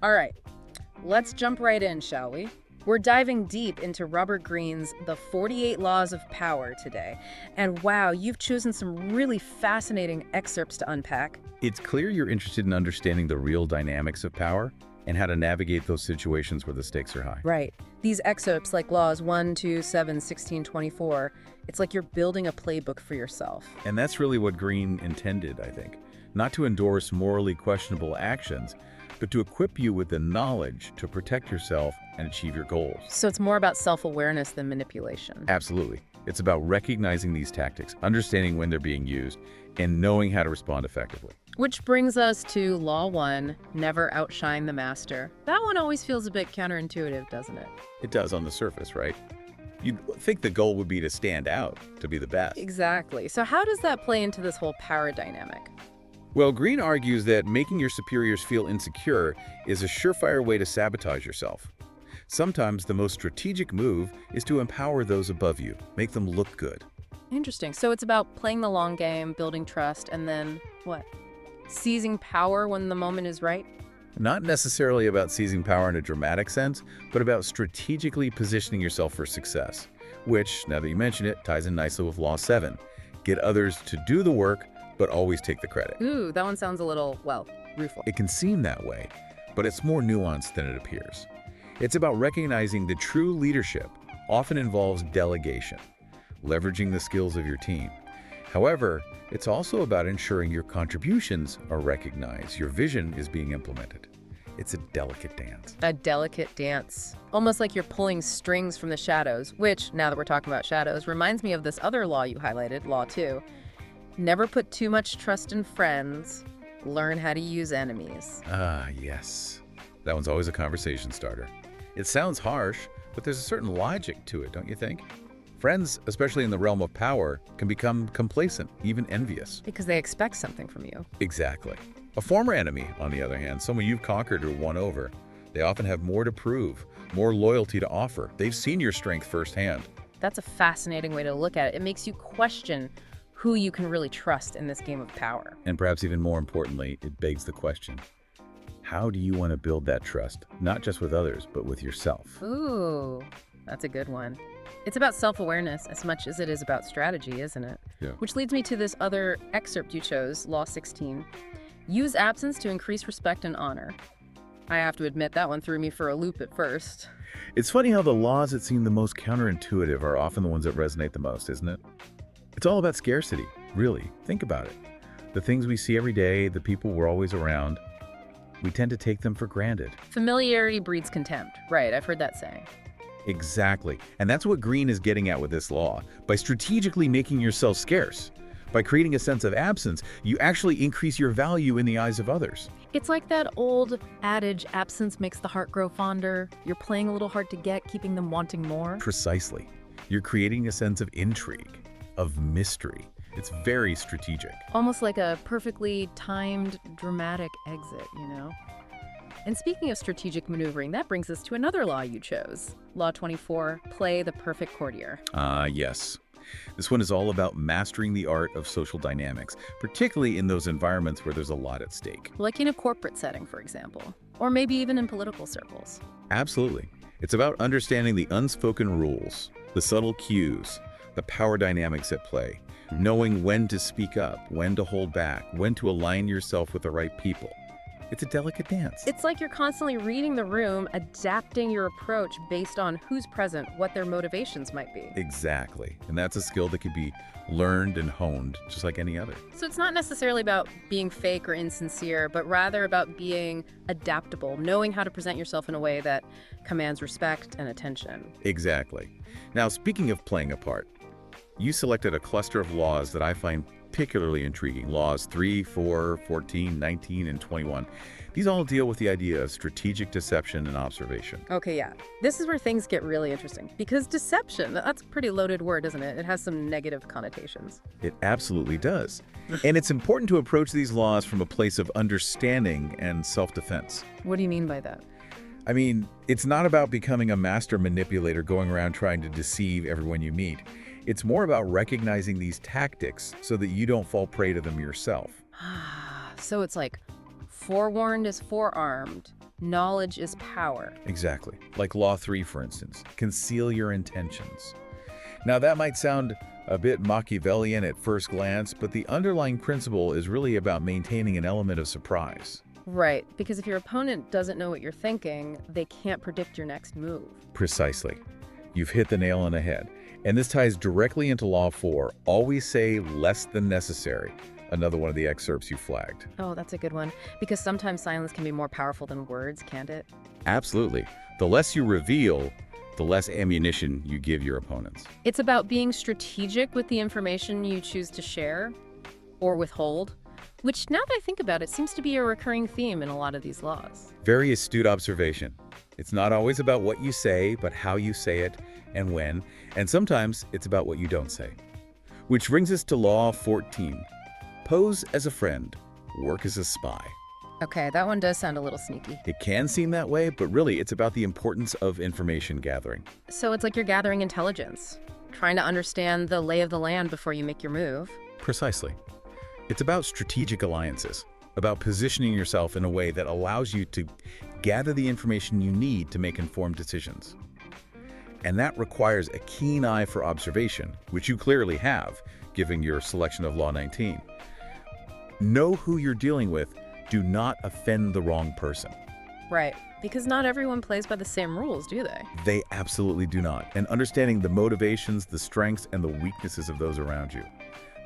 All right, let's jump right in, shall we? We're diving deep into Robert Greene's The 48 Laws of Power today. And wow, you've chosen some really fascinating excerpts to unpack. It's clear you're interested in understanding the real dynamics of power and how to navigate those situations where the stakes are high. Right. These excerpts, like laws 1, 2, 7, 16, 24, it's like you're building a playbook for yourself. And that's really what Greene intended, I think. Not to endorse morally questionable actions, but to equip you with the knowledge to protect yourself and achieve your goals. So it's more about self-awareness than manipulation. Absolutely. It's about recognizing these tactics, understanding when they're being used, and knowing how to respond effectively. Which brings us to Law 1, never outshine the master. That one always feels a bit counterintuitive, doesn't it? It does on the surface, right? You'd think the goal would be to stand out, to be the best. Exactly. So how does that play into this whole power dynamic? Well, Greene argues that making your superiors feel insecure is a surefire way to sabotage yourself. Sometimes the most strategic move is to empower those above you, make them look good. Interesting. So it's about playing the long game, building trust, and then what? Seizing power when the moment is right? Not necessarily about seizing power in a dramatic sense, but about strategically positioning yourself for success, which, now that you mention it, ties in nicely with Law 7. Get others to do the work, but always take the credit. Ooh, that one sounds a little, well, rueful. It can seem that way, but it's more nuanced than it appears. It's about recognizing that true leadership often involves delegation, leveraging the skills of your team. However, it's also about ensuring your contributions are recognized, your vision is being implemented. It's a delicate dance. A delicate dance. Almost like you're pulling strings from the shadows, which, now that we're talking about shadows, reminds me of this other law you highlighted, Law 2. Never put too much trust in friends. Learn how to use enemies. Ah, yes. That one's always a conversation starter. It sounds harsh, but there's a certain logic to it, don't you think? Friends, especially in the realm of power, can become complacent, even envious. Because they expect something from you. Exactly. A former enemy, on the other hand, someone you've conquered or won over, they often have more to prove, more loyalty to offer. They've seen your strength firsthand. That's a fascinating way to look at it. It makes you question who you can really trust in this game of power. And perhaps even more importantly, it begs the question, how do you want to build that trust, not just with others, but with yourself? Ooh, that's a good one. It's about self-awareness as much as it is about strategy, isn't it? Yeah. Which leads me to this other excerpt you chose, Law 16. Use absence to increase respect and honor. I have to admit that one threw me for a loop at first. It's funny how the laws that seem the most counterintuitive are often the ones that resonate the most, isn't it? It's all about scarcity, really. Think about it. The things we see every day, the people we're always around, we tend to take them for granted. Familiarity breeds contempt. Right, I've heard that saying. Exactly. And that's what Greene is getting at with this law. By strategically making yourself scarce, by creating a sense of absence, you actually increase your value in the eyes of others. It's like that old adage, absence makes the heart grow fonder. You're playing a little hard to get, keeping them wanting more. Precisely. You're creating a sense of intrigue, of mystery. It's very strategic. Almost like a perfectly timed, dramatic exit, you know? And speaking of strategic maneuvering, that brings us to another law you chose. Law 24, play the perfect courtier. Yes. This one is all about mastering the art of social dynamics, particularly in those environments where there's a lot at stake. Like in a corporate setting, for example. Or maybe even in political circles. Absolutely. It's about understanding the unspoken rules, the subtle cues, the power dynamics at play, knowing when to speak up, when to hold back, when to align yourself with the right people. It's a delicate dance. It's like you're constantly reading the room, adapting your approach based on who's present, what their motivations might be. Exactly. And that's a skill that can be learned and honed just like any other. So it's not necessarily about being fake or insincere, but rather about being adaptable, knowing how to present yourself in a way that commands respect and attention. Exactly. Now, speaking of playing a part, you selected a cluster of laws that I find particularly intriguing. Laws 3, 4, 14, 19, and 21. These all deal with the idea of strategic deception and observation. Okay, yeah. This is where things get really interesting. Because deception, that's a pretty loaded word, isn't it? It has some negative connotations. It absolutely does. And it's important to approach these laws from a place of understanding and self-defense. What do you mean by that? I mean, it's not about becoming a master manipulator going around trying to deceive everyone you meet. It's more about recognizing these tactics so that you don't fall prey to them yourself. So it's like forewarned is forearmed. Knowledge is power. Exactly. Like Law 3, for instance. Conceal your intentions. Now, that might sound a bit Machiavellian at first glance, but the underlying principle is really about maintaining an element of surprise. Right, because if your opponent doesn't know what you're thinking, they can't predict your next move. Precisely. You've hit the nail on the head. And this ties directly into Law 4. Always say less than necessary. Another one of the excerpts you flagged. Oh, that's a good one. Because sometimes silence can be more powerful than words, can't it? Absolutely. The less you reveal, the less ammunition you give your opponents. It's about being strategic with the information you choose to share or withhold, which, now that I think about it, seems to be a recurring theme in a lot of these laws. Very astute observation. It's not always about what you say, but how you say it and when, and sometimes it's about what you don't say. Which brings us to Law 14. Pose as a friend, work as a spy. Okay, that one does sound a little sneaky. It can seem that way, but really it's about the importance of information gathering. So it's like you're gathering intelligence, trying to understand the lay of the land before you make your move. Precisely. It's about strategic alliances, about positioning yourself in a way that allows you to gather the information you need to make informed decisions. And that requires a keen eye for observation, which you clearly have, given your selection of Law 19. Know who you're dealing with. Do not offend the wrong person. Right, because not everyone plays by the same rules, do they? They absolutely do not. And understanding the motivations, the strengths, and the weaknesses of those around you.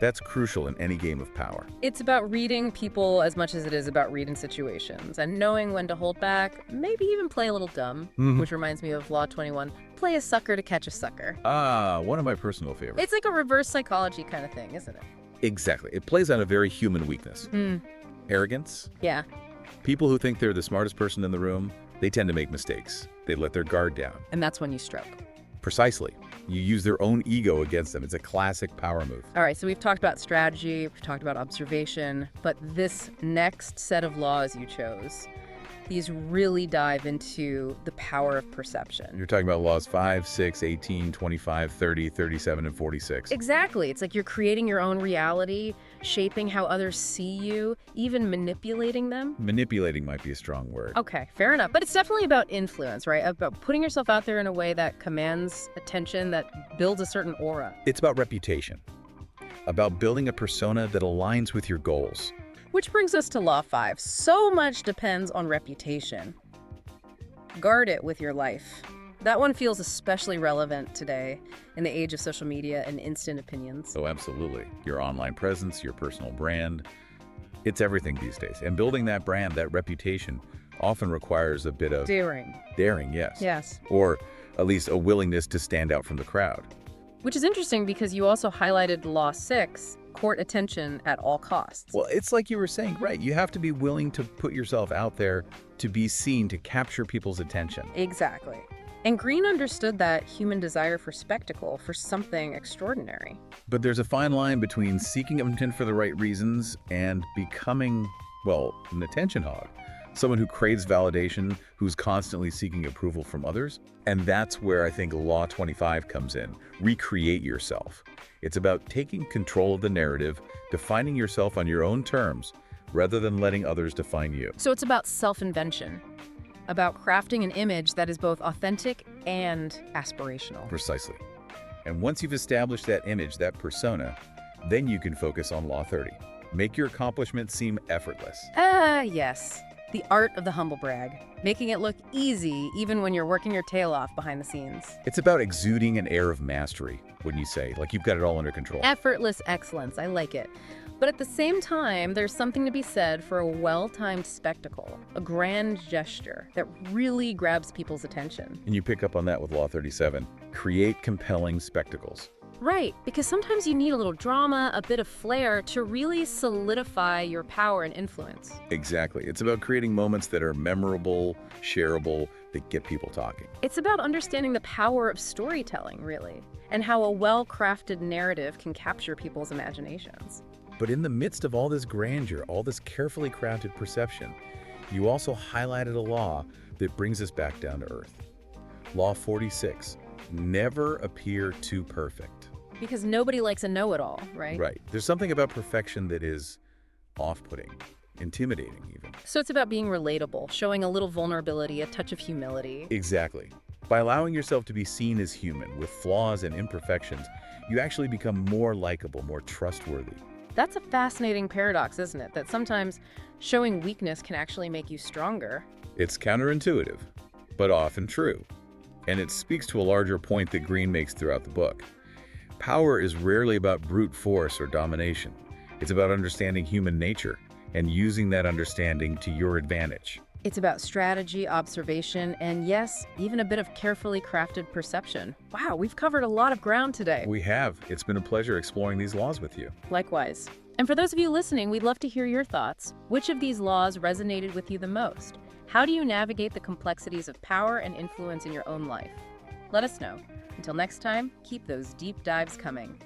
That's crucial in any game of power. It's about reading people as much as it is about reading situations and knowing when to hold back, maybe even play a little dumb, which reminds me of Law 21, play a sucker to catch a sucker. Ah, one of my personal favorites. It's like a reverse psychology kind of thing, isn't it? Exactly. It plays on a very human weakness. Arrogance. Yeah. People who think they're the smartest person in the room, they tend to make mistakes. They let their guard down. And that's when you stroke. Precisely. You use their own ego against them. It's a classic power move. All right, so we've talked about strategy, we've talked about observation, but this next set of laws you chose, these really dive into the power of perception. You're talking about laws 5, 6, 18, 25, 30, 37, and 46. Exactly. It's like you're creating your own reality, shaping how others see you, even manipulating them. Manipulating might be a strong word. Okay, fair enough. But it's definitely about influence, right? About putting yourself out there in a way that commands attention, that builds a certain aura. It's about reputation, about building a persona that aligns with your goals. Which brings us to Law 5. So much depends on reputation. Guard it with your life. That one feels especially relevant today in the age of social media and instant opinions. Oh, absolutely. Your online presence, your personal brand, it's everything these days. And building that brand, that reputation, often requires a bit of Daring. daring, yes. Yes. Or at least a willingness to stand out from the crowd. Which is interesting because you also highlighted Law 6, court attention at all costs. Well, it's like you were saying, right? You have to be willing to put yourself out there to be seen, to capture people's attention. Exactly. And Greene understood that human desire for spectacle, for something extraordinary. But there's a fine line between seeking attention for the right reasons and becoming, well, an attention hog. Someone who craves validation, who's constantly seeking approval from others. And that's where I think Law 25 comes in. Recreate yourself. It's about taking control of the narrative, defining yourself on your own terms, rather than letting others define you. So it's about self-invention, about crafting an image that is both authentic and aspirational. Precisely. And once you've established that image, that persona, then you can focus on Law 30. Make your accomplishments seem effortless. Yes. The art of the humble brag, making it look easy even when you're working your tail off behind the scenes. It's about exuding an air of mastery, wouldn't you say? Like you've got it all under control. Effortless excellence, I like it. But at the same time, there's something to be said for a well-timed spectacle, a grand gesture that really grabs people's attention. And you pick up on that with Law 37. Create compelling spectacles. Right, because sometimes you need a little drama, a bit of flair to really solidify your power and influence. Exactly. It's about creating moments that are memorable, shareable, that get people talking. It's about understanding the power of storytelling, really, and how a well-crafted narrative can capture people's imaginations. But in the midst of all this grandeur, all this carefully crafted perception, you also highlighted a law that brings us back down to earth. Law 46. Never appear too perfect. Because nobody likes a know-it-all, right? Right. There's something about perfection that is off-putting. intimidating even. So it's about being relatable, showing a little vulnerability, a touch of humility. Exactly. By allowing yourself to be seen as human with flaws and imperfections, you actually become more likable, more trustworthy. That's a fascinating paradox, isn't it? That sometimes showing weakness can actually make you stronger. It's counterintuitive, but often true. And it speaks to a larger point that Greene makes throughout the book. Power is rarely about brute force or domination. It's about understanding human nature and using that understanding to your advantage. It's about strategy, observation, and yes, even a bit of carefully crafted perception. Wow, we've covered a lot of ground today. We have. It's been a pleasure exploring these laws with you. Likewise. And for those of you listening, we'd love to hear your thoughts. Which of these laws resonated with you the most? How do you navigate the complexities of power and influence in your own life? Let us know. Until next time, keep those deep dives coming.